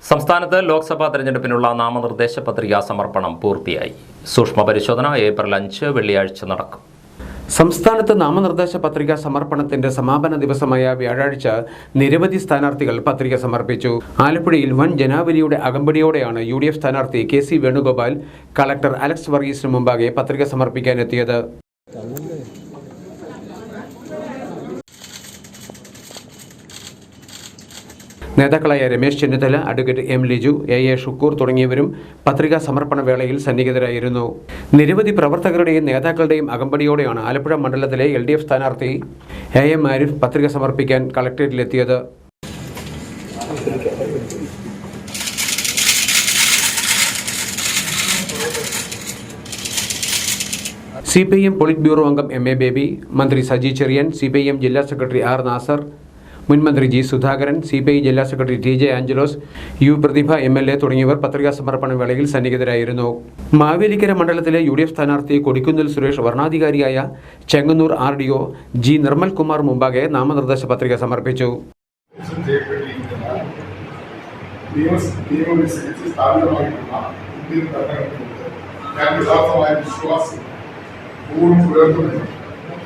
സംസ്ഥാനത്ത് ലോക്സഭാ തെരഞ്ഞെടുപ്പിനുള്ള നാമനിർദ്ദേശ പത്രികാ സമർപ്പണം പൂർത്തിയായി. സൂക്ഷ്മ പരിശോധന ഏപ്രിൽ 5 വെള്ളിയാഴ്ച നടക്കും. സംസ്ഥാനത്ത് നാമനിർദ്ദേശ പത്രികാ സമർപ്പണത്തിന്റെ സമാപന ദിവസമായ വ്യാഴാഴ്ച നിരവധി സ്ഥാനാർത്ഥികൾ പത്രിക സമർപ്പിച്ചു. ആലപ്പുഴയിൽ വൻ ജനാവലിയുടെ അകമ്പടിയോടെയാണ് UDF സ്ഥാനാർത്ഥി KC വേണുഗോപാൽ കളക്ടർ അലക്സ് വർഗീസിന് മുമ്പാകെ പത്രിക സമർപ്പിക്കാനെത്തിയത്. നേതാക്കളായ Ramesh Chennithala, advocate M. Liju, A. Shukoor തുടങ്ങിയവരും പത്രികാ സമർപ്പണ വേളയിൽ സന്നിഹിതരായിരുന്നു. നിരവധി പ്രവർത്തകരുടെയും നേതാക്കളുടെയും അകമ്പടിയോടെയാണ് ആലപ്പുഴ മണ്ഡലത്തിലെ LDF സ്ഥാനാർത്ഥി AM ആരിഫ് പത്രിക സമർപ്പിക്കാൻ കളക്ടറേറ്റിലെത്തിയത്. CPIM പോളിറ്റ് ബ്യൂറോ അംഗം MA ബേബി, മന്ത്രി സജി ചെറിയാൻ, CPIM ജില്ലാ സെക്രട്ടറി R. നാസർ, മുൻ മന്ത്രി G. സുധാകരൻ, CPI ജില്ലാ സെക്രട്ടറി TJ ആഞ്ചലോസ്, U. പ്രതിഭ MLA തുടങ്ങിയവർ പത്രികാ സമർപ്പണ വേളയിൽ സന്നിഹിതരായിരുന്നു. മാവേലിക്കര മണ്ഡലത്തിലെ UDF സ്ഥാനാർത്ഥി കൊടിക്കുന്നിൽ സുരേഷ് വർണ്ണാധികാരിയായ ചെങ്ങന്നൂർ RDO G. നിർമ്മൽ കുമാർ മുമ്പാകെ നാമനിർദ്ദേശ പത്രിക സമർപ്പിച്ചു.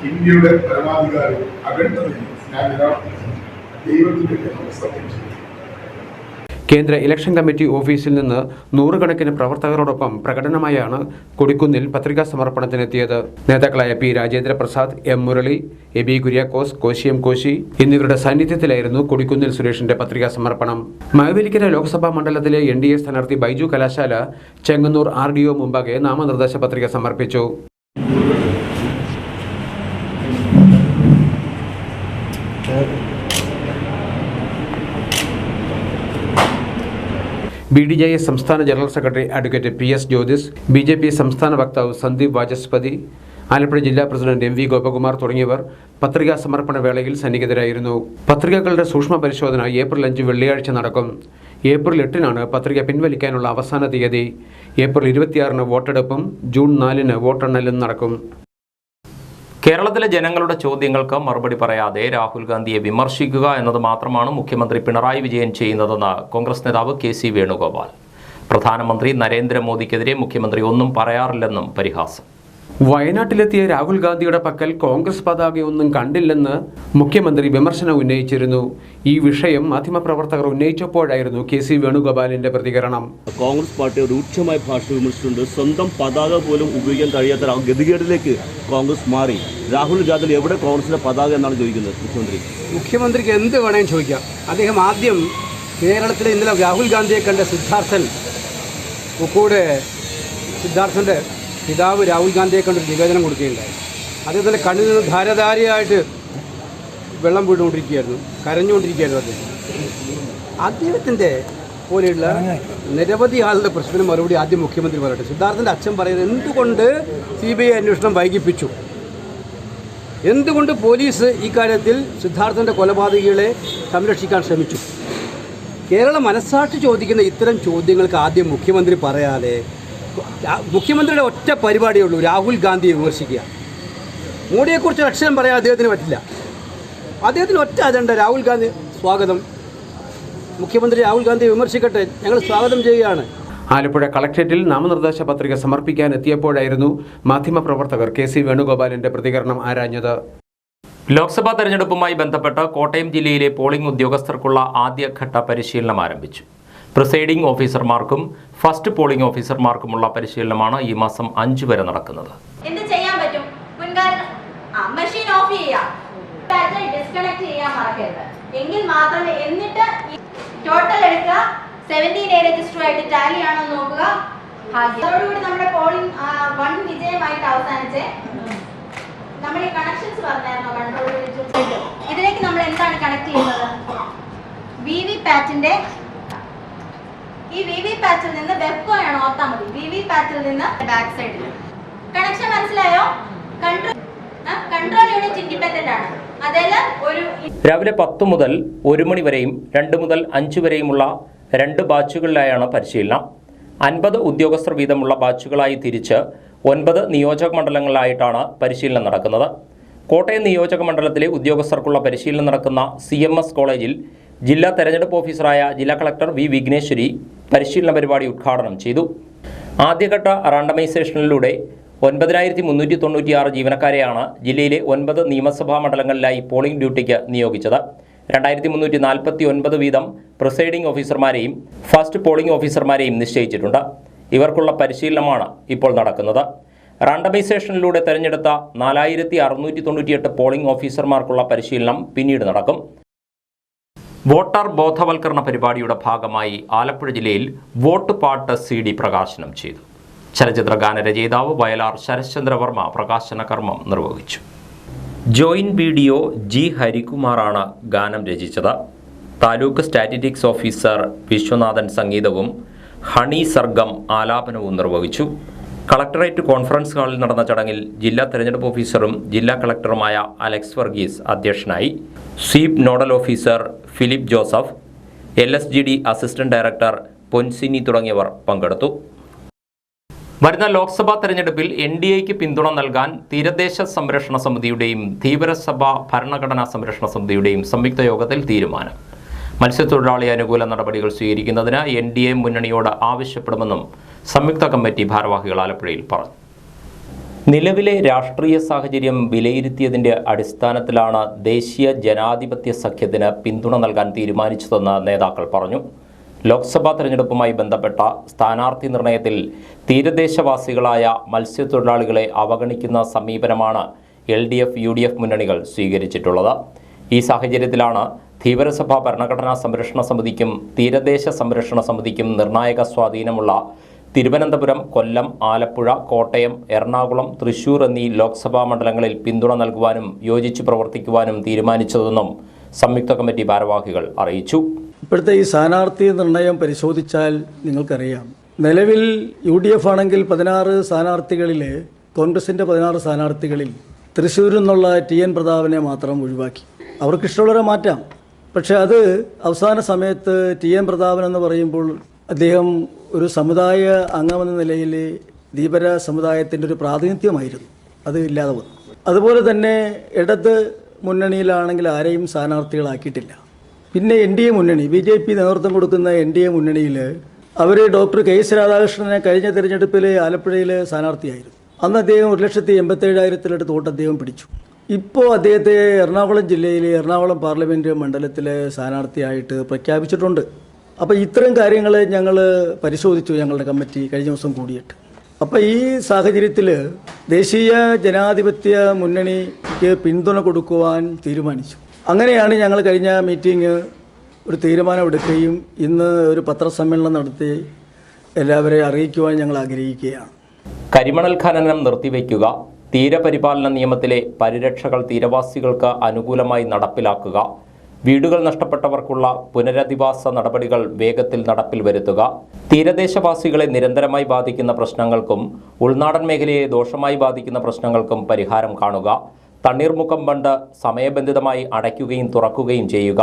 ഇന്ത്യയുടെ പരമാധികാരം അഖണ്ഡതയും ഞാൻ നിലനിർത്തുന്നു. കേന്ദ്ര ഇലക്ഷൻ കമ്മിറ്റി ഓഫീസിൽ നിന്ന് നൂറുകണക്കിന് പ്രവർത്തകരോടൊപ്പം പ്രകടനമായാണ് കൊടിക്കുന്നിൽ പത്രികാ സമർപ്പണത്തിനെത്തിയത്. നേതാക്കളായ P. Rajendra Prasad, M. Murali, AB Kuriakose, കോശിയം Koshy എന്നിവരുടെ സാന്നിധ്യത്തിലായിരുന്നു കൊടിക്കുന്നിൽ സുരേഷിന്റെ പത്രികാ സമർപ്പണം. മാവേലിക്കര ലോക്സഭാ മണ്ഡലത്തിലെ NDA സ്ഥാനാർത്ഥി ബൈജു കലാശാല ചെങ്ങന്നൂർ RDO മുമ്പാകെ നാമനിർദ്ദേശ പത്രിക സമർപ്പിച്ചു. BDJS സംസ്ഥാന general secretary advocate PS Jyothis, BJP സംസ്ഥാന വക്താവ് സന്ദീപ് വാചസ്പതി, ആലപ്പുഴ ജില്ലാ പ്രസിഡന്റ് MV ഗോപകുമാർ തുടങ്ങിയവർ പത്രികാ സമർപ്പണ വേളയിൽ സന്നിഹിതരായിരുന്നു. പത്രികകളുടെ സൂക്ഷ്മ പരിശോധന ഏപ്രിൽ 5 വെള്ളിയാഴ്ച നടക്കും. ഏപ്രിൽ 8-നാണ് പത്രിക പിൻവലിക്കാനുള്ള അവസാന തീയതി. ഏപ്രിൽ 26-ന് വോട്ടെടുപ്പും ജൂൺ 4-ന് വോട്ടെണ്ണലും നടക്കും. കേരളത്തിലെ ജനങ്ങളുടെ ചോദ്യങ്ങൾക്ക് മറുപടി പറയാതെ രാഹുൽ ഗാന്ധിയെ വിമർശിക്കുക എന്നത് മാത്രമാണ് മുഖ്യമന്ത്രി പിണറായി വിജയൻ ചെയ്യുന്നതെന്ന് കോൺഗ്രസ് നേതാവ് KC വേണുഗോപാൽ. പ്രധാനമന്ത്രി നരേന്ദ്രമോദിക്കെതിരെ മുഖ്യമന്ത്രി ഒന്നും പറയാറില്ലെന്നും പരിഹാസം. വയനാട്ടിലെത്തിയ രാഹുൽ ഗാന്ധിയുടെ പക്കൽ കോൺഗ്രസ് പതാകയൊന്നും കണ്ടില്ലെന്ന് മുഖ്യമന്ത്രി വിമർശനം ഉന്നയിച്ചിരുന്നു. ഈ വിഷയം മാധ്യമപ്രവർത്തകർ ഉന്നയിച്ചപ്പോഴായിരുന്നു KC വേണുഗോപാലിന്റെ പ്രതികരണം. കോൺഗ്രസ് പാർട്ടി രൂക്ഷമായ ഭാഷ വിമർശിച്ചിട്ടുണ്ട്. സ്വന്തം പതാക പോലും ഉപയോഗിക്കാൻ കഴിയാത്ത ഗതികേടിലേക്ക് കോൺഗ്രസ് മാറി. രാഹുൽ ഗാന്ധി എവിടെ കോൺഗ്രസിന്റെ പതാക എന്നാണ് ചോദിക്കുന്നത് മുഖ്യമന്ത്രിക്ക് എന്ത് വേണമെങ്കിലും ചോദിക്കാം. അദ്ദേഹം ആദ്യം കേരളത്തിലെ ഇന്നലെ രാഹുൽ ഗാന്ധിയെ കണ്ട സിദ്ധാർത്ഥന്റെ പിതാവ് രാഹുൽ ഗാന്ധിയെ കണ്ടൊരു നിവേദനം കൊടുക്കുകയുണ്ടായി. അദ്ദേഹത്തിൻ്റെ കണ്ണിൽ നിന്ന് ധാരധാരയായിട്ട് വെള്ളം വീണ്ടുകൊണ്ടിരിക്കുകയായിരുന്നു, കരഞ്ഞുകൊണ്ടിരിക്കുകയായിരുന്നു. അദ്ദേഹത്തിൻ്റെ പോലെയുള്ള നിരവധി ആളുടെ പ്രശ്നത്തിന് മറുപടി ആദ്യം മുഖ്യമന്ത്രി പറയട്ടെ. സിദ്ധാർത്ഥൻ്റെ അച്ഛൻ പറയുന്നത് എന്തുകൊണ്ട് CBI അന്വേഷണം വൈകിപ്പിച്ചു, എന്തുകൊണ്ട് പോലീസ് ഇക്കാര്യത്തിൽ സിദ്ധാർത്ഥൻ്റെ കൊലപാതകികളെ സംരക്ഷിക്കാൻ ശ്രമിച്ചു. കേരള മനസ്സാക്ഷി ചോദിക്കുന്ന ഇത്തരം ചോദ്യങ്ങൾക്ക് ആദ്യം മുഖ്യമന്ത്രി പറയാതെ മുഖ്യമന്ത്രിയുടെ ഒറ്റ പരിപാടിയേ ഉള്ളൂ, രാഹുൽ ഗാന്ധിയെ വിമർശിക്കുക. മോഡിയെക്കുറിച്ച് അക്ഷരം പറയാൻ അദ്ദേഹത്തിന് പറ്റില്ല. അദ്ദേഹത്തിന് ഒറ്റ അജണ്ട, രാഹുൽ ഗാന്ധി സ്വാഗതം, മുഖ്യമന്ത്രി രാഹുൽ ഗാന്ധിയെ വിമർശിക്കട്ടെ, ഞങ്ങൾ സ്വാഗതം ചെയ്യുകയാണ്. ആലപ്പുഴ കളക്ട്രേറ്റിൽ നാമനിർദ്ദേശ പത്രിക സമർപ്പിക്കാൻ എത്തിയപ്പോഴായിരുന്നു മാധ്യമപ്രവർത്തകർ KC വേണുഗോപാലിന്റെ പ്രതികരണം ആരാഞ്ഞത്. ലോക്സഭാ തെരഞ്ഞെടുപ്പുമായി ബന്ധപ്പെട്ട് കോട്ടയം ജില്ലയിലെ പോളിംഗ് ഉദ്യോഗസ്ഥർക്കുള്ള ആദ്യഘട്ട പരിശീലനം ആരംഭിച്ചു. പ്രിസൈഡിംഗ് ഓഫീസർമാർക്കും ഫസ്റ്റ് പോളിംഗ് ഓഫീസർമാർക്കുമുള്ള പരിശീലനമാണ് ഈ മാസം 5 വരെ നടക്കുന്നത്. എന്ത് ചെയ്യാൻ പറ്റും? മെഷീൻ ഓഫ് ചെയ്യാം, ഡിസ്കണക്ട് ചെയ്യാൻ മറക്കരുത്. എങ്കിൽ മാത്രമേ, എന്നിട്ട് ടോട്ടൽ എടുക്കുക, 17A രജിസ്റ്ററുമായിട്ട് ടാലി ആണോ നോക്കുക. അതോടുകൂടി നമ്മുടെ പോളിംഗ് 1 വിജയമായിട്ട് അവസാനിച്ചേ. നമ്മൾ ഈ കണക്ഷൻസ് പറഞ്ഞായിരുന്നോ? കൺട്രോൾ ഇതിലേക്ക് നമ്മൾ എന്താണ് കണക്ട് ചെയ്യുന്നത്? VVPAT-ന്റെ ഈ VVPAT-ൽ നിന്ന് വെബ്കോയാണ് ഓർത്താൽ മതി. VVPAT-ൽ നിന്ന് ബാക്ക് സൈഡിൽ കണക്ഷൻ മനസ്സിലായോ? കൺട്രോൾ യൂണിറ്റ് ഇൻഡിപെൻഡന്റ് ആണ്. അതെല്ലാം രാവിലെ 10 മുതൽ 1 മണി വരെയും 2 മുതൽ 5 വരെയുമുള്ള 2 ബാച്ചുകളിലായാണ് പരിശീലനം. 50 ഉദ്യോഗസ്ഥർ വീതമുള്ള ബാച്ചുകളായി തിരിച്ച് 9 നിയോജക മണ്ഡലങ്ങളിലായിട്ടാണ് പരിശീലനം നടക്കുന്നത്. കോട്ടയം നിയോജക മണ്ഡലത്തിലെ ഉദ്യോഗസ്ഥർക്കുള്ള പരിശീലനം നടക്കുന്ന CMS കോളേജിൽ ജില്ലാ തെരഞ്ഞെടുപ്പ് ഓഫീസറായ ജില്ലാ കളക്ടർ വി വിഘ്നേശ്വരി പരിശീലന പരിപാടി ഉദ്ഘാടനം ചെയ്തു. ആദ്യഘട്ട റാൻഡമൈസേഷനിലൂടെ 9396 ജീവനക്കാരെയാണ് ജില്ലയിലെ 9 നിയമസഭാ മണ്ഡലങ്ങളിലായി പോളിംഗ് ഡ്യൂട്ടിക്ക് നിയോഗിച്ചത്. 2349 വീതം പ്രിസൈഡിംഗ് ഓഫീസർമാരെയും ഫസ്റ്റ് പോളിംഗ് ഓഫീസർമാരെയും നിശ്ചയിച്ചിട്ടുണ്ട്. ഇവർക്കുള്ള പരിശീലനമാണ് ഇപ്പോൾ നടക്കുന്നത്. റാൻഡമൈസേഷനിലൂടെ തെരഞ്ഞെടുത്ത 4698 പോളിംഗ് ഓഫീസർമാർക്കുള്ള പരിശീലനം പിന്നീട് നടക്കും. വോട്ടർ ബോധവൽക്കരണ പരിപാടിയുടെ ഭാഗമായി ആലപ്പുഴ ജില്ലയിൽ വോട്ട് പാട്ട് CD പ്രകാശനം ചെയ്തു. ചലച്ചിത്ര ഗാനരചയിതാവ് വയലാർ ശരശ്ചന്ദ്രവർമ്മ പ്രകാശന കർമ്മം നിർവഹിച്ചു. ജോയിന്റ് വീഡിയോ ജി ഹരികുമാറാണ് ഗാനം രചിച്ചത്. താലൂക്ക് സ്റ്റാറ്റിസ്റ്റിക്സ് ഓഫീസർ വിശ്വനാഥൻ സംഗീതവും ഹണി സർഗം ആലാപനവും നിർവഹിച്ചു. കളക്ടറേറ്റ് കോൺഫറൻസ് ഹാളിൽ നടന്ന ചടങ്ങിൽ ജില്ലാ തെരഞ്ഞെടുപ്പ് ഓഫീസറും ജില്ലാ കളക്ടറുമായ അലക്സ് വർഗീസ് അധ്യക്ഷനായി. SVEEP nodal officer Philip Joseph, LSGD assistant director Ponsini തുടങ്ങിയവർ പങ്കെടുത്തു. വരുന്ന ലോക്സഭാ തെരഞ്ഞെടുപ്പിൽ NDAയ്ക്ക് പിന്തുണ നൽകാൻ തീരദേശ സംരക്ഷണ സമിതിയുടെയും ധീവരസഭ ഭരണഘടനാ സംരക്ഷണ സമിതിയുടെയും സംയുക്ത യോഗത്തിൽ തീരുമാനം. മത്സ്യത്തൊഴിലാളി അനുകൂല നടപടികൾ സ്വീകരിക്കുന്നതിന് NDA മുന്നണിയോട് ആവശ്യപ്പെടുമെന്നും സംയുക്ത കമ്മിറ്റി ഭാരവാഹികൾ ആലപ്പുഴയിൽ പറഞ്ഞു. നിലവിലെ രാഷ്ട്രീയ സാഹചര്യം വിലയിരുത്തിയതിൻ്റെ അടിസ്ഥാനത്തിലാണ് ദേശീയ ജനാധിപത്യ സഖ്യത്തിന് പിന്തുണ നൽകാൻ തീരുമാനിച്ചതെന്ന് നേതാക്കൾ പറഞ്ഞു. ലോക്സഭാ തെരഞ്ഞെടുപ്പുമായി ബന്ധപ്പെട്ട സ്ഥാനാർത്ഥി നിർണയത്തിൽ തീരദേശവാസികളായ മത്സ്യത്തൊഴിലാളികളെ അവഗണിക്കുന്ന സമീപനമാണ് LDF, UDF മുന്നണികൾ സ്വീകരിച്ചിട്ടുള്ളത്. ഈ സാഹചര്യത്തിലാണ് ധീവരസഭ ഭരണഘടനാ സംരക്ഷണ സമിതിക്കും തീരദേശ സംരക്ഷണ സമിതിക്കും നിർണായക സ്വാധീനമുള്ള തിരുവനന്തപുരം, കൊല്ലം, ആലപ്പുഴ, കോട്ടയം, എറണാകുളം, തൃശൂർ എന്നീ ലോക്സഭാ മണ്ഡലങ്ങളിൽ പിന്തുണ നൽകുവാനും യോജിച്ച് പ്രവർത്തിക്കുവാനും തീരുമാനിച്ചതെന്നും സംയുക്ത കമ്മിറ്റി ഭാരവാഹികൾ അറിയിച്ചു. ഇപ്പോഴത്തെ ഈ സ്ഥാനാർത്ഥി നിർണയം പരിശോധിച്ചാൽ നിങ്ങൾക്കറിയാം, നിലവിൽ UDF ആണെങ്കിൽ 16 സ്ഥാനാർത്ഥികളിൽ, കോൺഗ്രസിൻ്റെ 16 സ്ഥാനാർത്ഥികളിൽ തൃശ്ശൂരിൽ നിന്നുള്ള TN പ്രതാപനെ മാത്രം ഒഴിവാക്കി. അവർക്കിഷ്ടമുള്ളവരെ മാറ്റാം. പക്ഷേ അത് അവസാന സമയത്ത് TN പ്രതാപൻ എന്ന് പറയുമ്പോൾ അദ്ദേഹം ഒരു സമുദായ അംഗമെന്ന നിലയിൽ ധീവര സമുദായത്തിൻ്റെ ഒരു പ്രാതിനിധ്യമായിരുന്നു, അത് ഇല്ലാതെ വന്നു. അതുപോലെ തന്നെ ഇടത് മുന്നണിയിലാണെങ്കിൽ ആരെയും സ്ഥാനാർത്ഥികളാക്കിയിട്ടില്ല. പിന്നെ NDA മുന്നണി, BJP നേതൃത്വം കൊടുക്കുന്ന NDA മുന്നണിയിൽ അവർ ഡോക്ടർ KS രാധാകൃഷ്ണനെ കഴിഞ്ഞ തിരഞ്ഞെടുപ്പിൽ ആലപ്പുഴയിൽ സ്ഥാനാർത്ഥിയായിരുന്നു. അന്ന് അദ്ദേഹം 1,87,000 വോട്ട് അദ്ദേഹം പിടിച്ചു. ഇപ്പോൾ അദ്ദേഹത്തെ എറണാകുളം ജില്ലയിൽ എറണാകുളം പാർലമെൻറ്റ് മണ്ഡലത്തിലെ സ്ഥാനാർത്ഥിയായിട്ട് പ്രഖ്യാപിച്ചിട്ടുണ്ട്. അപ്പോൾ ഇത്തരം കാര്യങ്ങൾ ഞങ്ങൾ പരിശോധിച്ചു, ഞങ്ങളുടെ കമ്മിറ്റി കഴിഞ്ഞ ദിവസം കൂടിയിട്ട്. അപ്പോൾ ഈ സാഹചര്യത്തിൽ ദേശീയ ജനാധിപത്യ മുന്നണിക്ക് പിന്തുണ കൊടുക്കുവാൻ തീരുമാനിച്ചു. അങ്ങനെയാണ് ഞങ്ങൾ കഴിഞ്ഞ മീറ്റിംഗ് ഒരു തീരുമാനമെടുക്കുകയും ഇന്ന് ഒരു പത്രസമ്മേളനം നടത്തി എല്ലാവരെയും അറിയിക്കുവാൻ ഞങ്ങൾ ആഗ്രഹിക്കുകയാണ്. കരിമണൽ ഖനനം നിർത്തിവെക്കുക, തീരപരിപാലന നിയമത്തിലെ പരിരക്ഷകൾ തീരവാസികൾക്ക് അനുകൂലമായി നടപ്പിലാക്കുക, വീടുകൾ നഷ്ടപ്പെട്ടവർക്കുള്ള പുനരധിവാസ നടപടികൾ വേഗത്തിൽ നടപ്പിൽ വരുത്തുക, തീരദേശവാസികളെ നിരന്തരമായി ബാധിക്കുന്ന പ്രശ്നങ്ങൾക്കും ഉൾനാടൻ മേഖലയെ ദോഷമായി ബാധിക്കുന്ന പ്രശ്നങ്ങൾക്കും പരിഹാരം കാണുക, തണ്ണീർമുക്കം ബണ്ട് സമയബന്ധിതമായി അടയ്ക്കുകയും തുറക്കുകയും ചെയ്യുക,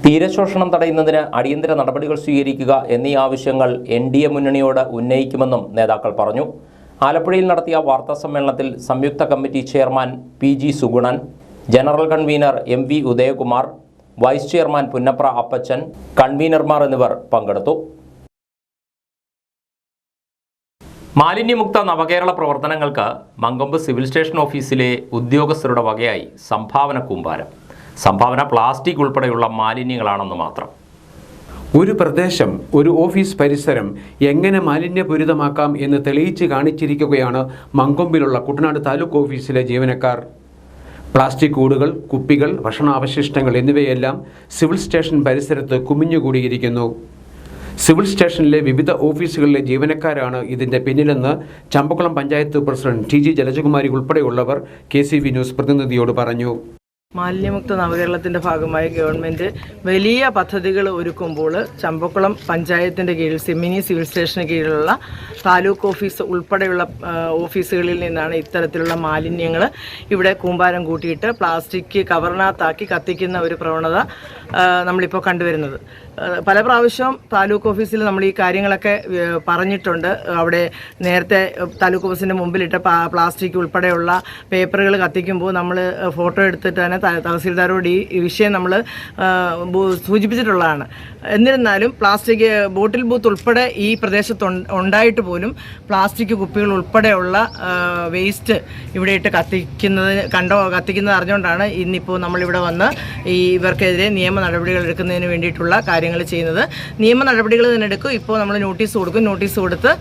തീരശോഷണം തടയുന്നതിന് അടിയന്തര നടപടികൾ സ്വീകരിക്കുക എന്നീ ആവശ്യങ്ങൾ NDA മുന്നണിയോട് ഉന്നയിക്കുമെന്നും നേതാക്കൾ പറഞ്ഞു. ആലപ്പുഴയിൽ നടത്തിയ വാർത്താസമ്മേളനത്തിൽ സംയുക്ത committee chairman PG Suganan, general convener MV Udayakumar, vice chairman Punnapra Appachan, കൺവീനർമാർ എന്നിവർ പങ്കെടുത്തു. മാലിന്യമുക്ത നവകേരള പ്രവർത്തനങ്ങൾക്ക് മങ്കൊമ്പ് സിവിൽ സ്റ്റേഷൻ ഓഫീസിലെ ഉദ്യോഗസ്ഥരുടെ വകയായി സംഭാവന കൂമ്പാരം. സംഭാവന പ്ലാസ്റ്റിക് ഉൾപ്പെടെയുള്ള മാലിന്യങ്ങളാണെന്ന് മാത്രം. ഒരു പ്രദേശം, ഒരു ഓഫീസ് പരിസരം എങ്ങനെ മാലിന്യപൂരിതമാക്കാം എന്ന് തെളിയിച്ച് കാണിച്ചിരിക്കുകയാണ് മങ്കൊമ്പിലുള്ള കുട്ടനാട് താലൂക്ക് ഓഫീസിലെ ജീവനക്കാർ. പ്ലാസ്റ്റിക് കൂടുകൾ, കുപ്പികൾ, ഭക്ഷണാവശിഷ്ടങ്ങൾ എന്നിവയെല്ലാം സിവിൽ സ്റ്റേഷൻ പരിസരത്ത് കുമിഞ്ഞുകൂടിയിരിക്കുന്നു. സിവിൽ സ്റ്റേഷനിലെ വിവിധ ഓഫീസുകളിലെ ജീവനക്കാരാണ് ഇതിൻ്റെ പിന്നിലെന്ന് ചമ്പക്കുളം പഞ്ചായത്ത് പ്രസിഡന്റ് TG ജലജകുമാരി ഉൾപ്പെടെയുള്ളവർ KCV ന്യൂസ് പ്രതിനിധിയോട് പറഞ്ഞു. മാലിന്യമുക്ത നവകേരളത്തിൻ്റെ ഭാഗമായി ഗവൺമെൻറ് വലിയ പദ്ധതികൾ ഒരുക്കുമ്പോൾ ചമ്പക്കുളം പഞ്ചായത്തിൻ്റെ കീഴിൽ മിനി സിവിൽ സ്റ്റേഷന് കീഴിലുള്ള താലൂക്ക് ഓഫീസ് ഉൾപ്പെടെയുള്ള ഓഫീസുകളിൽ നിന്നാണ് ഇത്തരത്തിലുള്ള മാലിന്യങ്ങൾ ഇവിടെ കൂമ്പാരം കൂട്ടിയിട്ട് പ്ലാസ്റ്റിക് കവറിനകത്താക്കി കത്തിക്കുന്ന ഒരു പ്രവണത നമ്മളിപ്പോൾ കണ്ടുവരുന്നത്. പല പ്രാവശ്യവും താലൂക്ക് ഓഫീസിൽ നമ്മൾ ഈ കാര്യങ്ങളൊക്കെ പറഞ്ഞിട്ടുണ്ട്. അവിടെ നേരത്തെ താലൂക്ക് ഓഫീസിൻ്റെ മുമ്പിലിട്ട പ്ലാസ്റ്റിക് ഉൾപ്പെടെയുള്ള പേപ്പറുകൾ കത്തിക്കുമ്പോൾ നമ്മൾ ഫോട്ടോ എടുത്തിട്ട് തന്നെ തഹസീൽദാരോട് ഈ വിഷയം നമ്മൾ സൂചിപ്പിച്ചിട്ടുള്ളതാണ്. എന്നിരുന്നാലും പ്ലാസ്റ്റിക് ബോട്ടിൽ ബൂത്ത് ഉൾപ്പെടെ ഈ പ്രദേശത്ത് ഉണ്ടായിട്ട് പോലും പ്ലാസ്റ്റിക് കുപ്പികൾ ഉൾപ്പെടെയുള്ള വേസ്റ്റ് ഇവിടെ ഇട്ട് കത്തിക്കുന്നത് അറിഞ്ഞുകൊണ്ടാണ് ഇന്നിപ്പോൾ നമ്മളിവിടെ വന്ന് ഇവർക്കെതിരെ നിയമ നടപടികൾ എടുക്കുന്നതിന് വേണ്ടിയിട്ടുള്ള കാര്യങ്ങൾ ചെയ്യുന്നത്. നിയമ നടപടികൾ തന്നെ എടുക്കും. ഇപ്പോൾ നമ്മൾ നോട്ടീസ് കൊടുക്കും. നോട്ടീസ് കൊടുത്ത്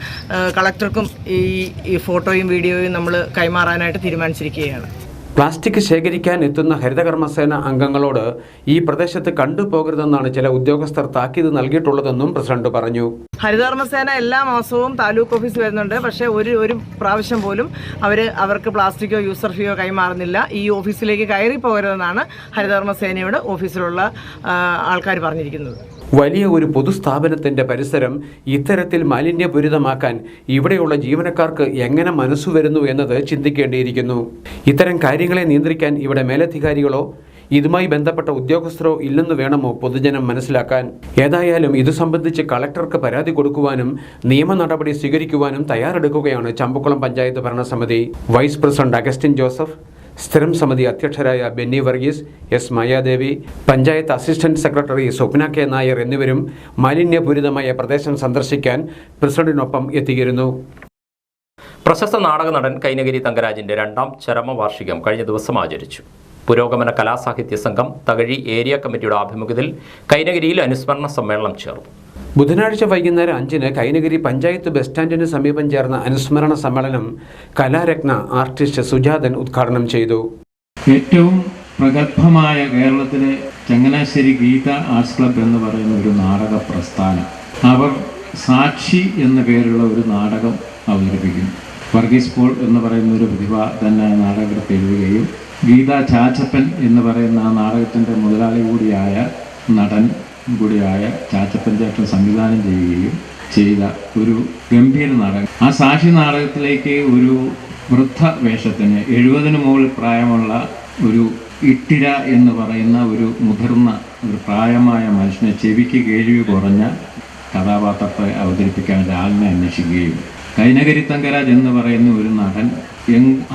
കളക്ടർക്കും ഈ ഫോട്ടോയും വീഡിയോയും നമ്മൾ കൈമാറാനായിട്ട് തീരുമാനിച്ചിരിക്കുകയാണ്. പ്ലാസ്റ്റിക് ശേഖരിക്കാൻ എത്തുന്ന ഹരിതകർമ്മസേന അംഗങ്ങളോട് ഈ പ്രദേശത്ത് കണ്ടുപോകരുതെന്നാണ് ചില ഉദ്യോഗസ്ഥർ താക്കീത് നൽകിയിട്ടുള്ളതെന്നും പ്രസിഡന്റ് പറഞ്ഞു. ഹരിതകർമ്മസേന എല്ലാ മാസവും താലൂക്ക് ഓഫീസ് വരുന്നുണ്ട്. പക്ഷേ ഒരു പ്രാവശ്യം പോലും അവർക്ക് പ്ലാസ്റ്റിക്കോ യൂസർ ഫീയോ കൈമാറുന്നില്ല. ഈ ഓഫീസിലേക്ക് കയറി പോകരുതെന്നാണ് ഹരിതകർമ്മസേനയുടെ ഓഫീസിലുള്ള ആൾക്കാർ പറഞ്ഞിരിക്കുന്നത്. വലിയ ഒരു പൊതുസ്ഥാപനത്തിന്റെ പരിസരം ഇത്തരത്തിൽ മാലിന്യപൂരിതമാക്കാൻ ഇവിടെയുള്ള ജീവനക്കാർക്ക് എങ്ങനെ മനസ്സു വരുന്നു എന്നത് ചിന്തിക്കേണ്ടിയിരിക്കുന്നു. ഇത്തരം കാര്യങ്ങളെ നിയന്ത്രിക്കാൻ ഇവിടെ മേലധികാരികളോ ഇതുമായി ബന്ധപ്പെട്ട ഉദ്യോഗസ്ഥരോ ഇല്ലെന്ന് വേണമോ പൊതുജനം മനസ്സിലാക്കാൻ. ഏതായാലും ഇതു സംബന്ധിച്ച് കളക്ടർക്ക് പരാതി കൊടുക്കുവാനും നിയമ നടപടി സ്വീകരിക്കുവാനും തയ്യാറെടുക്കുകയാണ് ചമ്പക്കുളം പഞ്ചായത്ത് ഭരണസമിതി. വൈസ് പ്രസിഡന്റ് അഗസ്റ്റിൻ ജോസഫ്, സ്ഥിരം സമിതി അധ്യക്ഷരായ Benny Varghese, S Mayadevi, panchayat assistant secretary Swapna K Nair എന്നിവരും മാലിന്യപൂരിതമായ പ്രദേശം സന്ദർശിക്കാൻ പ്രസിഡന്റിനൊപ്പം എത്തിയിരുന്നു. പ്രശസ്ത നാടക നടൻ കൈനഗിരി തങ്കരാജിന്റെ 2ാം ചരമവാർഷികം കഴിഞ്ഞ ദിവസം ആചരിച്ചു. പുരോഗമന കലാസാഹിത്യ സംഘം തകഴി ഏരിയ കമ്മിറ്റിയുടെ ആഭിമുഖ്യത്തിൽ കൈനഗിരിയിൽ അനുസ്മരണ സമ്മേളനം ചേർന്നു. ബുധനാഴ്ച വൈകുന്നേരം 5-ന് കൈനഗിരി പഞ്ചായത്ത് ബസ് സ്റ്റാൻഡിന് സമീപം ചേർന്ന അനുസ്മരണ സമ്മേളനം കലാരത്ന ആർട്ടിസ്റ്റ് സുജാതൻ ഉദ്ഘാടനം ചെയ്തു. ഏറ്റവും പ്രഗത്ഭമായ കേരളത്തിലെ ചങ്ങനാശ്ശേരി ഗീത ആർട്സ് ക്ലബ് എന്ന് പറയുന്ന ഒരു നാടക പ്രസ്ഥാനം, അവർ സാക്ഷി എന്ന പേരുള്ള ഒരു നാടകം അവതരിപ്പിക്കുന്നു. വർഗീസ് പോൾ എന്ന് പറയുന്ന ഒരു പ്രതിഭ തന്നെ നാടകത്തെ എഴുതുകയും ഗീത ചാച്ചപ്പൻ എന്ന് പറയുന്ന ആ നാടകത്തിൻ്റെ മുതലാളി കൂടിയായ നടൻ കൂടിയായ ചാച്ചപ്പൻ ചേട്ടൻ സംവിധാനം ചെയ്യുകയും ചെയ്ത ഒരു ഗംഭീര നാടകം. ആ സാക്ഷി നാടകത്തിലേക്ക് ഒരു വൃദ്ധ വേഷത്തിന് 70-ന് മുകളിൽ പ്രായമുള്ള ഒരു ഇട്ടിര എന്ന് പറയുന്ന ഒരു മുതിർന്ന ഒരു പ്രായമായ മനുഷ്യനെ ചെവിക്ക് കേൾവി കുറഞ്ഞ കഥാപാത്രത്തെ അവതരിപ്പിക്കാൻ ഒരാളിനെ അന്വേഷിക്കുകയും കൈനഗിരി തങ്കരാജ് എന്ന് പറയുന്ന ഒരു നടൻ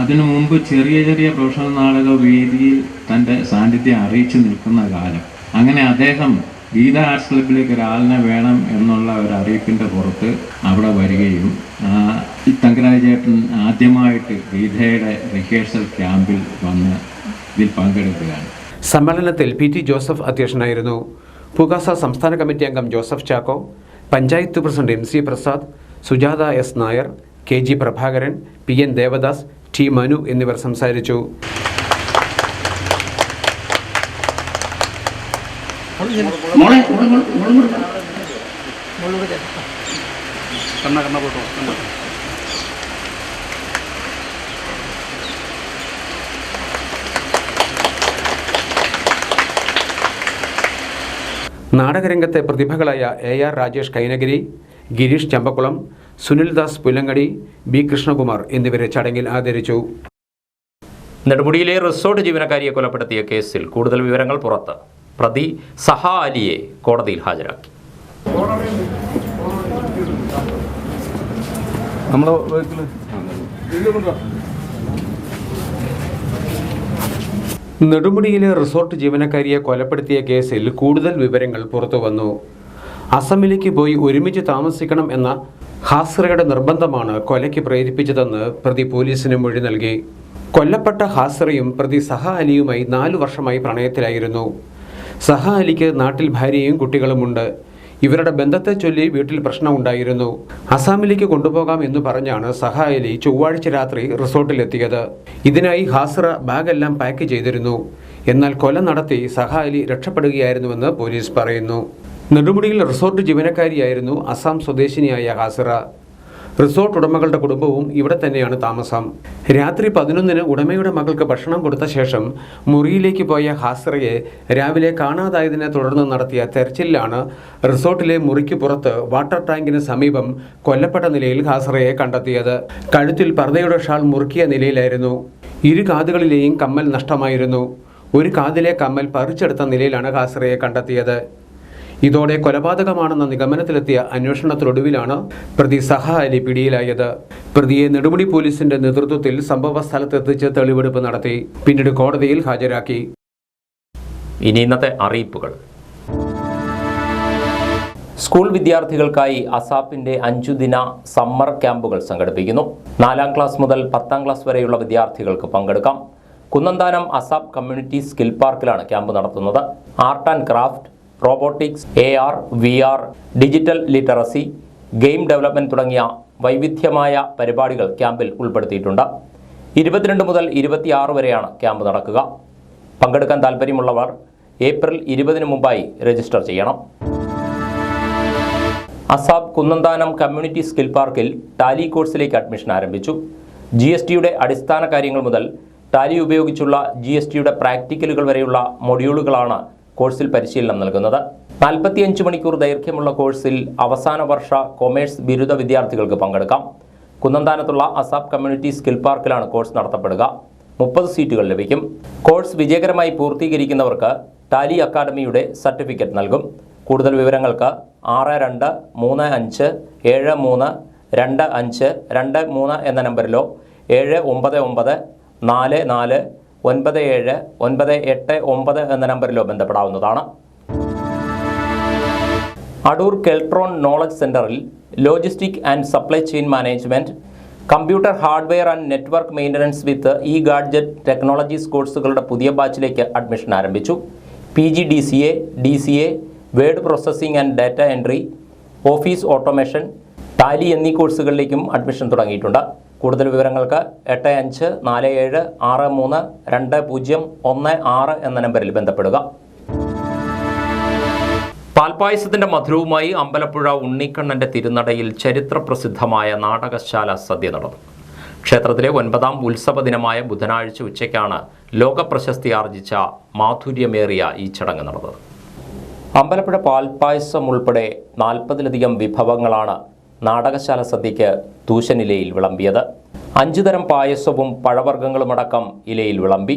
അതിനു മുമ്പ് ചെറിയ പ്രൊഫഷണൽ നാടക വേദിയിൽ തൻ്റെ സാന്നിധ്യം അറിയിച്ചു നിൽക്കുന്ന കാലം, അങ്ങനെ അദ്ദേഹം ഗീത ആർട്സ് ക്ലബിലേക്ക് ഒരാളിനെ വേണം എന്നുള്ള ഒരു അറിയിപ്പിൻ്റെ പുറത്ത് അവിടെ വരികയും ഈ തങ്കരാജ് ചേട്ടൻ ആദ്യമായിട്ട് ഗീതയുടെ റിഹേഴ്സൽ ക്യാമ്പിൽ വന്ന് ഇതിൽ പങ്കെടുക്കുകയാണ്. സമ്മേളനത്തിൽ PT ജോസഫ് അധ്യക്ഷനായിരുന്നു. പുകാസ സംസ്ഥാന കമ്മിറ്റി അംഗം Joseph Chacko, panchayat president MC Prasad, Sujatha S Nair, KG Prabhakaran, PN Devadas, T Manu എന്നിവർ സംസാരിച്ചു. നാടകരംഗത്തെ പ്രതിഭകളായ AR രാജേഷ് കൈനഗിരി, ഗിരീഷ് ചമ്പക്കുളം, സുനിൽദാസ് പുല്ലങ്ങടി, B കൃഷ്ണകുമാർ എന്നിവരെ ചടങ്ങിൽ ആദരിച്ചു. നെടുമുടിയിലെ റിസോർട്ട് ജീവനക്കാരിയെ കൊലപ്പെടുത്തിയ കേസിൽ കൂടുതൽ വിവരങ്ങൾ പുറത്ത്. പ്രതി സഹ അലിയെ കോടതിയിൽ ഹാജരാക്കി. നെടുമുടിയിലെ റിസോർട്ട് ജീവനക്കാരിയെ കൊലപ്പെടുത്തിയ കേസിൽ കൂടുതൽ വിവരങ്ങൾ പുറത്തുവന്നു. അസമിലേക്ക് പോയി ഒരുമിച്ച് താമസിക്കണം എന്ന ഹാസ്രയുടെ നിർബന്ധമാണ് കൊലയ്ക്ക് പ്രേരിപ്പിച്ചതെന്ന് പ്രതി പോലീസിന് മൊഴി നൽകി. കൊല്ലപ്പെട്ട ഹാസ്രയും പ്രതി സഹ അലിയുമായി 4 വർഷമായി പ്രണയത്തിലായിരുന്നു. സഹ അലിക്ക് നാട്ടിൽ ഭാര്യയും കുട്ടികളുമുണ്ട്. ഇവരുടെ ബന്ധത്തെ ചൊല്ലി വീട്ടിൽ പ്രശ്നമുണ്ടായിരുന്നു. അസാമിലേക്ക് കൊണ്ടുപോകാം എന്ന് പറഞ്ഞാണ് സഹ അലി ചൊവ്വാഴ്ച രാത്രി റിസോർട്ടിലെത്തിയത്. ഇതിനായി ഹാസ്ര ബാഗെല്ലാം പാക്ക് ചെയ്തിരുന്നു. എന്നാൽ കൊല നടത്തി സഹ അലി രക്ഷപ്പെടുകയായിരുന്നുവെന്ന് പോലീസ് പറയുന്നു. നെടുമുടിയിൽ റിസോർട്ട് ജീവനക്കാരിയായിരുന്നു അസം സ്വദേശിനിയായ ഹാസിറ. റിസോർട്ട് ഉടമകളുടെ കുടുംബവും ഇവിടെ തന്നെയാണ് താമസം. രാത്രി 11-ന് ഉടമയുടെ മകൾക്ക് ഭക്ഷണം കൊടുത്ത ശേഷം മുറിയിലേക്ക് പോയ ഹാസിറയെ രാവിലെ കാണാതായതിനെ തുടർന്ന് നടത്തിയ തെരച്ചിലാണ് റിസോർട്ടിലെ മുറിക്ക് പുറത്ത് വാട്ടർ ടാങ്കിന് സമീപം കൊല്ലപ്പെട്ട നിലയിൽ ഹാസിറയെ കണ്ടെത്തിയത്. കഴുത്തിൽ പർദ്ദയുടെ ഷാൾ മുറുക്കിയ നിലയിലായിരുന്നു. 2 കാതുകളിലെയും കമ്മൽ നഷ്ടമായിരുന്നു. ഒരു കാതിലെ കമ്മൽ പറിച്ചെടുത്ത നിലയിലാണ് ഹാസിറയെ കണ്ടെത്തിയത്. ഇതോടെ കൊലപാതകമാണെന്ന നിഗമനത്തിലെത്തിയ അന്വേഷണത്തിനൊടുവിലാണ് പ്രതി സഹ അലി പിടിയിലായത്. പ്രതിയെ നെടുമുടി പോലീസിന്റെ നേതൃത്വത്തിൽ സംഭവ സ്ഥലത്തെത്തിച്ച് തെളിവെടുപ്പ് നടത്തി. പിന്നീട് കോടതിയിൽ ഹാജരാക്കി. ഇനി ഇന്നത്തെ അറിയിപ്പുകൾ. സ്കൂൾ വിദ്യാർത്ഥികൾക്കായി അസാപ്പിന്റെ 5 ദിന സമ്മർ ക്യാമ്പുകൾ സംഘടിപ്പിക്കുന്നു. 4ാം ക്ലാസ് മുതൽ 10ാം ക്ലാസ് വരെയുള്ള വിദ്യാർത്ഥികൾക്ക് പങ്കെടുക്കാം. കുന്നന്താനം അസാപ്പ് കമ്മ്യൂണിറ്റി സ്കിൽ പാർക്കിലാണ് ക്യാമ്പ് നടത്തുന്നത്. Art and craft, robotics, AR, VR, digital literacy, game development തുടങ്ങിയ വൈവിധ്യമായ പരിപാടികൾ ക്യാമ്പിൽ ഉൾപ്പെടുത്തിയിട്ടുണ്ട്. 22 മുതൽ 26 വരെയാണ് ക്യാമ്പ് നടക്കുക. പങ്കെടുക്കാൻ താൽപ്പര്യമുള്ളവർ ഏപ്രിൽ 20 മുമ്പായി രജിസ്റ്റർ ചെയ്യണം. അസാബ് കുന്നന്താനം കമ്മ്യൂണിറ്റി സ്കിൽ പാർക്കിൽ ടാലി കോഴ്സിലേക്ക് അഡ്മിഷൻ ആരംഭിച്ചു. GSTയുടെ അടിസ്ഥാന കാര്യങ്ങൾ മുതൽ ടാലി ഉപയോഗിച്ചുള്ള GSTയുടെ പ്രാക്ടിക്കലുകൾ വരെയുള്ള മൊഡ്യൂളുകളാണ് കോഴ്സിൽ പരിശീലനം നൽകുന്നത്. 45 മണിക്കൂർ ദൈർഘ്യമുള്ള കോഴ്സിൽ അവസാന വർഷ കൊമേഴ്സ് ബിരുദ വിദ്യാർത്ഥികൾക്ക് പങ്കെടുക്കാം. കുന്നന്താനത്തുള്ള അസാബ് കമ്മ്യൂണിറ്റി സ്കിൽ പാർക്കിലാണ് കോഴ്സ് നടത്തപ്പെടുക. 30 സീറ്റുകൾ ലഭിക്കും. കോഴ്സ് വിജയകരമായി പൂർത്തീകരിക്കുന്നവർക്ക് ടാലി അക്കാദമിയുടെ സർട്ടിഫിക്കറ്റ് നൽകും. കൂടുതൽ വിവരങ്ങൾക്ക് 6253732523 എന്ന നമ്പറിലോ 799449798 എന്ന നമ്പറിലോ ബന്ധപ്പെടാവുന്നതാണ്. അടൂർ കെൽട്രോൺ നോളജ് സെന്ററിൽ logistic and supply chain management, computer hardware and network maintenance with gadget technologies കോഴ്സുകളുടെ പുതിയ ബാച്ചിലേക്ക് അഡ്മിഷൻ ആരംഭിച്ചു. PG DCA, DCA, word processing and data entry, office automation, Tally എന്നീ കോഴ്സുകളിലേക്കും അഡ്മിഷൻ തുടങ്ങിയിട്ടുണ്ട്. കൂടുതൽ വിവരങ്ങൾക്ക് 8547632016 എന്ന നമ്പറിൽ ബന്ധപ്പെടുക. പാൽപ്പായസത്തിന്റെ മധുരവുമായി അമ്പലപ്പുഴ ഉണ്ണിക്കണ്ണന്റെ തിരുനടയിൽ ചരിത്രപ്രസിദ്ധമായ നാടകശാല സദ്യ നടന്നു. ക്ഷേത്രത്തിലെ 9ാം ഉത്സവ ദിനമായ ബുധനാഴ്ച ഉച്ചയ്ക്കാണ് ലോകപ്രശസ്തി ആർജിച്ച മാധുര്യമേറിയ ഈ ചടങ്ങ് നടന്നത്. അമ്പലപ്പുഴ പാൽപ്പായസം ഉൾപ്പെടെ 40ലധികം വിഭവങ്ങളാണ് നാടകശാല സദ്യയ്ക്ക് തൂശനിലയിൽ വിളമ്പിയത്. 5 തരം പായസവും പഴവർഗ്ഗങ്ങളുമടക്കം ഇലയിൽ വിളമ്പി.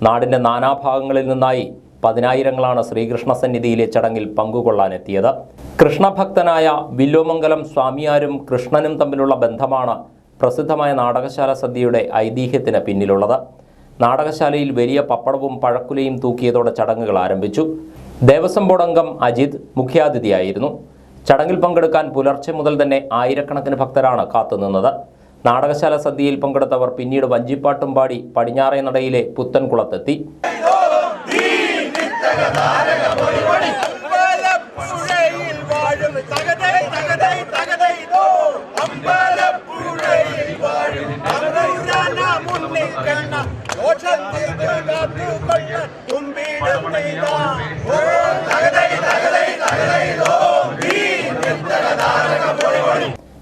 നാടിൻ്റെ നാനാഭാഗങ്ങളിൽ നിന്നായി 10,000ങ്ങളാണ് ശ്രീകൃഷ്ണ സന്നിധിയിലെ ചടങ്ങിൽ പങ്കുകൊള്ളാനെത്തിയത്. കൃഷ്ണഭക്തനായ വില്ലോമംഗലം സ്വാമിയാരും കൃഷ്ണനും തമ്മിലുള്ള ബന്ധമാണ് പ്രസിദ്ധമായ നാടകശാല സദ്യയുടെ ഐതിഹ്യത്തിന് പിന്നിലുള്ളത്. നാടകശാലയിൽ വലിയ പപ്പടവും പഴക്കുലയും തൂക്കിയതോടെ ചടങ്ങുകൾ ആരംഭിച്ചു. ദേവസ്വം ബോർഡ് അംഗം അജിത് മുഖ്യാതിഥിയായിരുന്നു. ചടങ്ങിൽ പങ്കെടുക്കാൻ പുലർച്ചെ മുതൽ തന്നെ ആയിരക്കണക്കിന് ഭക്തരാണ് കാത്തുനിന്നത്. നാടകശാല സദ്യയിൽ പങ്കെടുത്തവർ പിന്നീട് വഞ്ചിപ്പാട്ടും പാടി പടിഞ്ഞാറേ നടയിലെ പുത്തൻകുളത്തെത്തി.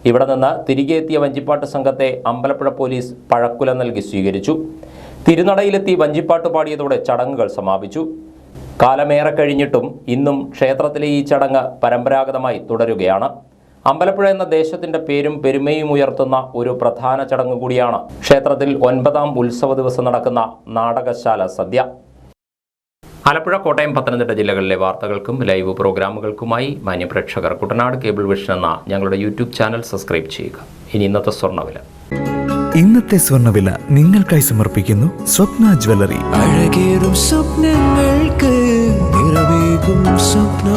ഇവിടെ നിന്ന് തിരികെ എത്തിയ വഞ്ചിപ്പാട്ട് സംഘത്തെ അമ്പലപ്പുഴ പോലീസ് പഴക്കുല നൽകി സ്വീകരിച്ചു. തിരുനടയിലെത്തി വഞ്ചിപ്പാട്ട് പാടിയതോടെ ചടങ്ങുകൾ സമാപിച്ചു. കാലമേറെ കഴിഞ്ഞിട്ടും ഇന്നും ക്ഷേത്രത്തിലെ ഈ ചടങ്ങ് പരമ്പരാഗതമായി തുടരുകയാണ്. അമ്പലപ്പുഴ എന്ന ദേശത്തിന്റെ പേരും പെരുമയും ഉയർത്തുന്ന ഒരു പ്രധാന ചടങ്ങ് കൂടിയാണ് ക്ഷേത്രത്തിൽ 9ാം ഉത്സവ ദിവസം നടക്കുന്ന നാടകശാല സദ്യ. ആലപ്പുഴ, കോട്ടയം, പത്തനംതിട്ട ജില്ലകളിലെ വാർത്തകൾക്കും ലൈവ് പ്രോഗ്രാമുകൾക്കുമായി മാന്യപ്രേക്ഷകർ കുട്ടനാട് കേബിൾ വിഷൻ എന്ന ഞങ്ങളുടെ യൂട്യൂബ് ചാനൽ സബ്സ്ക്രൈബ് ചെയ്യുക. ഇനി ഇന്നത്തെ സ്വർണ്ണവില. ഇന്നത്തെ സ്വർണ്ണവില നിങ്ങൾക്കായി സമർപ്പിക്കുന്നു സ്വപ്ന ജ്വല്ലറി. അഴകേറും സ്വപ്നങ്ങൾക്ക് നിറവേകും സ്വപ്ന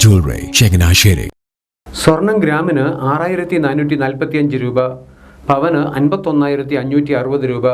ജ്വല്ലറി, ചങ്ങനാശ്ശേരി. സ്വർണം ഗ്രാമിന് 6445 രൂപ, പവന് 51,560 രൂപ.